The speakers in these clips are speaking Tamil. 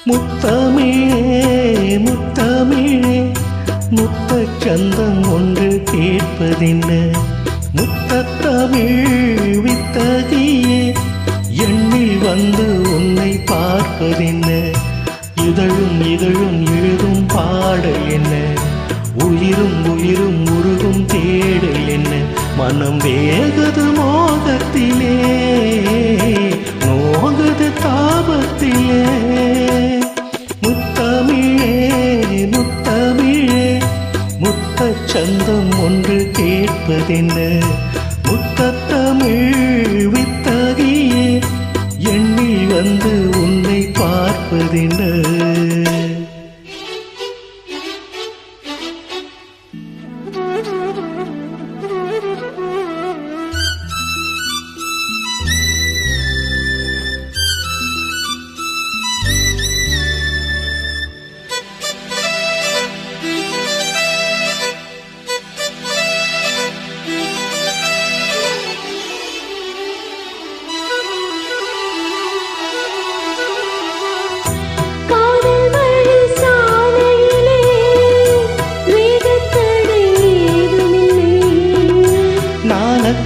முத்தமிழே முத்தமிழே முத்தச் சந்தம் ஒன்று கேட்பதென்ன முத்தத்தமிழ் வித்தகியே எண்ணில் வந்து உன்னை பார்ப்பதென்ன இதழும் இதழும் எழுதும் பாடல் என்ன உயிரும் உயிரும் உருகும் தேடல் என்ன மனம் வேகது மோகத்திலே நோகது தாபத்திலே முத்தமிழே முத்தமிழே முத்தச் சந்தம் ஒன்று கேட்பதென்ன முத்தத்தமிழ் வித்தகியே எண்ணில் வந்து உன்னை பார்ப்பதென்ன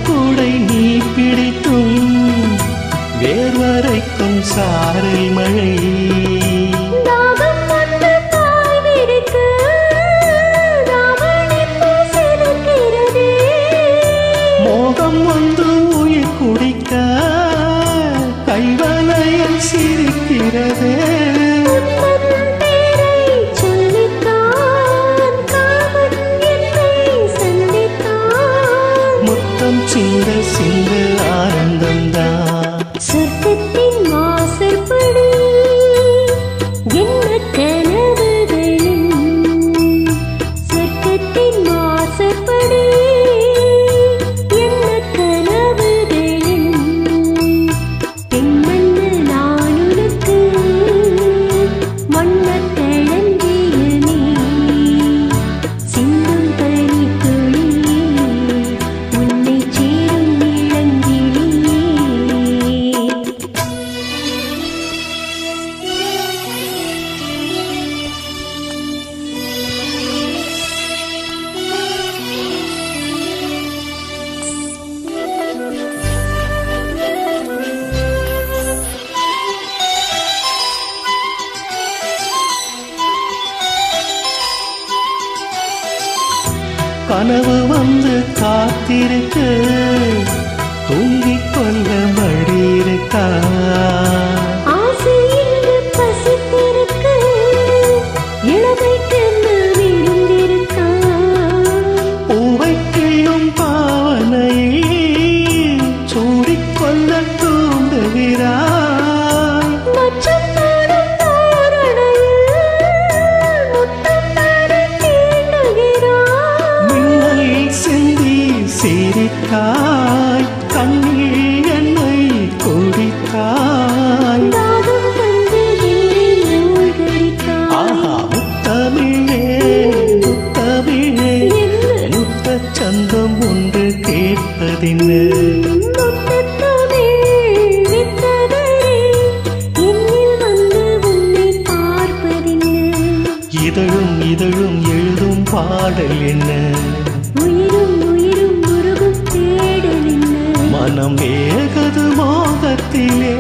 கூடை நீ பிடித்தும் வேர்வரைக்கும் சாரல் மழை மோகம் வந்து உயிர் குடிக்க கைவளையல் சிரிக்கிறதே சிந்த சிந்த ஆனந்தம்தான் சொர்க்கத்தின் வாசற்படி என்ன கனவுகளின் சொர்க்கத்தின் வாசற்படி என்ன கனவுகளின் பெண்மண்ணு நான் உனக்கு வண்ணக் களஞ்சியமே சிந்தும் பனித்துளி கனவு வந்து காத்திருக்க தூங்கிக் கொள்ள மடியிருக்கா பூவை கிள்ளும் பாவனையை சூடிக்கொள்ள தூண்டுகிறாய் சிரித்தாய் கண்ணில் என்னை குடித்தாய் ஆஹா முத்தமிழே முத்தமிழே முத்தச் சந்தம் ஒன்று கேட்பதென்ன இதழும் இதழும் எழுதும் பாடல் என்ன மனம் வேகது மோகத்திலே